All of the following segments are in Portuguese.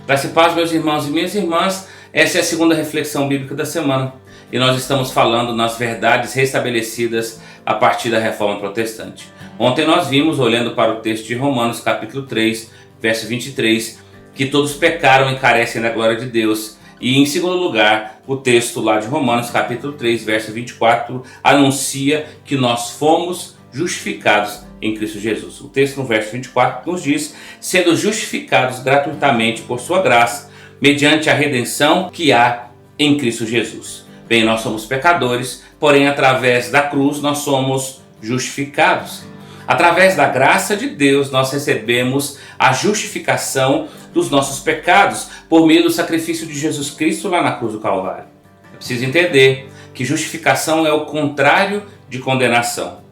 Graça e paz, meus irmãos e minhas irmãs. Essa é a segunda reflexão bíblica da semana e nós estamos falando nas verdades restabelecidas a partir da Reforma Protestante. Ontem nós vimos, olhando para o texto de Romanos capítulo 3, verso 23, que todos pecaram e carecem da glória de Deus. E em segundo lugar, o texto lá de Romanos capítulo 3, verso 24, anuncia que nós fomos justificados em Cristo Jesus. O texto no verso 24 nos diz: sendo justificados gratuitamente por sua graça, mediante a redenção que há em Cristo Jesus. Bem, nós somos pecadores, porém através da cruz nós somos justificados. Através da graça de Deus nós recebemos a justificação dos nossos pecados por meio do sacrifício de Jesus Cristo lá na cruz do Calvário. É preciso entender que justificação é o contrário de condenação.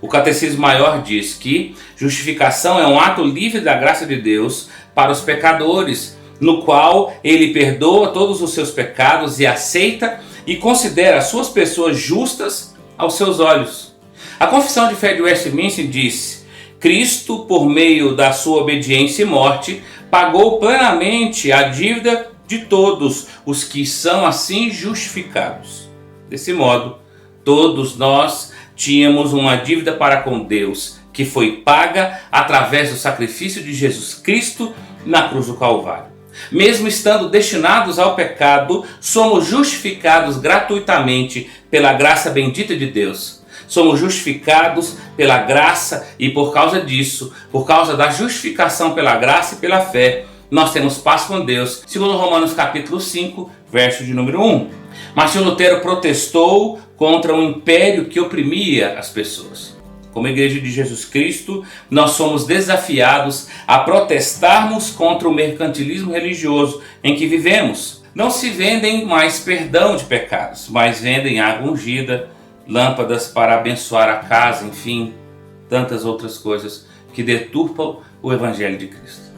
O Catecismo Maior diz que justificação é um ato livre da graça de Deus para os pecadores, no qual ele perdoa todos os seus pecados e aceita e considera as suas pessoas justas aos seus olhos. A Confissão de Fé de Westminster diz: Cristo, por meio da sua obediência e morte, pagou plenamente a dívida de todos os que são assim justificados. Desse modo, todos nós tínhamos uma dívida para com Deus, que foi paga através do sacrifício de Jesus Cristo na cruz do Calvário. Mesmo estando destinados ao pecado, somos justificados gratuitamente pela graça bendita de Deus. Somos justificados pela graça e por causa disso, por causa da justificação pela graça e pela fé, nós temos paz com Deus, segundo Romanos capítulo 5, verso de número 1. Martinho Lutero protestou contra um império que oprimia as pessoas. Como Igreja de Jesus Cristo, nós somos desafiados a protestarmos contra o mercantilismo religioso em que vivemos. Não se vendem mais perdão de pecados, mas vendem água ungida, lâmpadas para abençoar a casa, enfim, tantas outras coisas que deturpam o Evangelho de Cristo.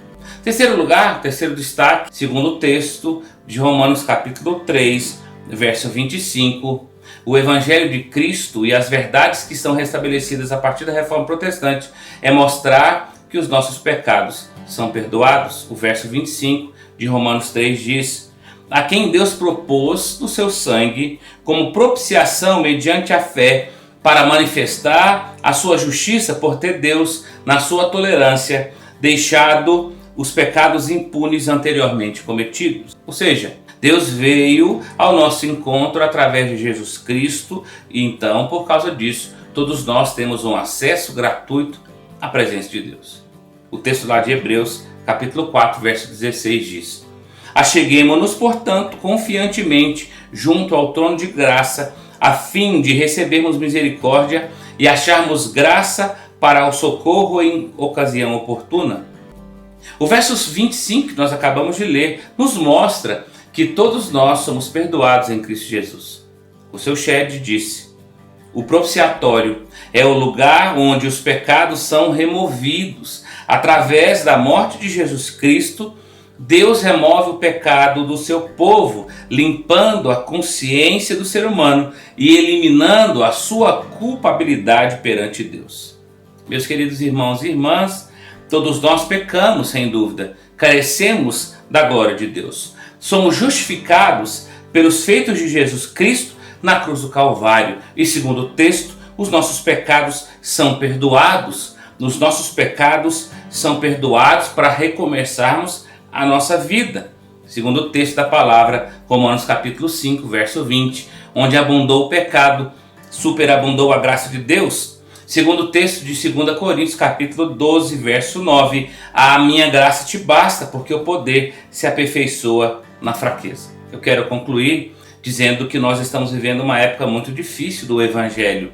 Terceiro lugar, terceiro destaque, segundo o texto de Romanos capítulo 3, verso 25, o Evangelho de Cristo e as verdades que são restabelecidas a partir da Reforma Protestante é mostrar que os nossos pecados são perdoados. O verso 25 de Romanos 3 diz: a quem Deus propôs no seu sangue como propiciação mediante a fé para manifestar a sua justiça por ter Deus, na sua tolerância, deixado os pecados impunes anteriormente cometidos. Ou seja, Deus veio ao nosso encontro através de Jesus Cristo e então, por causa disso, todos nós temos um acesso gratuito à presença de Deus. O texto lá de Hebreus, capítulo 4, verso 16 diz: acheguemo-nos, portanto, confiantemente junto ao trono de graça, a fim de recebermos misericórdia e acharmos graça para o socorro em ocasião oportuna. O verso 25 que nós acabamos de ler nos mostra que todos nós somos perdoados em Cristo Jesus. O seu Shedd disse: o propiciatório é o lugar onde os pecados são removidos. Através da morte de Jesus Cristo, Deus remove o pecado do seu povo, limpando a consciência do ser humano e eliminando a sua culpabilidade perante Deus. Meus queridos irmãos e irmãs, todos nós pecamos, sem dúvida, carecemos da glória de Deus. Somos justificados pelos feitos de Jesus Cristo na cruz do Calvário. E segundo o texto, os nossos pecados são perdoados. Os nossos pecados são perdoados para recomeçarmos a nossa vida. Segundo o texto da palavra, Romanos capítulo 5, verso 20, onde abundou o pecado, superabundou a graça de Deus. Segundo o texto de 2 Coríntios, capítulo 12, verso 9, a minha graça te basta, porque o poder se aperfeiçoa na fraqueza. Eu quero concluir dizendo que nós estamos vivendo uma época muito difícil do Evangelho.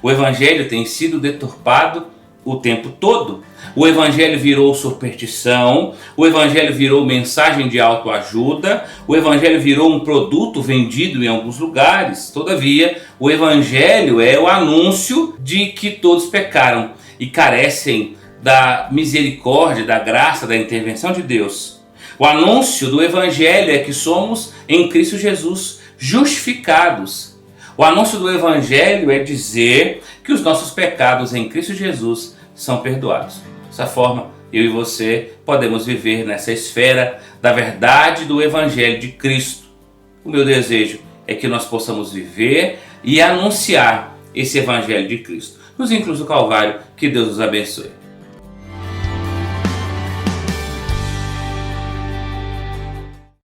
O Evangelho tem sido deturpado o tempo todo. O Evangelho virou superstição, o Evangelho virou mensagem de autoajuda, o Evangelho virou um produto vendido em alguns lugares. Todavia, o Evangelho é o anúncio de que todos pecaram e carecem da misericórdia, da graça, da intervenção de Deus. O anúncio do Evangelho é que somos em Cristo Jesus justificados. O anúncio do Evangelho é dizer que os nossos pecados em Cristo Jesus são perdoados. Dessa forma, eu e você podemos viver nessa esfera da verdade do Evangelho de Cristo. O meu desejo é que nós possamos viver e anunciar esse Evangelho de Cristo nos Inclus do Calvário. Que Deus nos abençoe.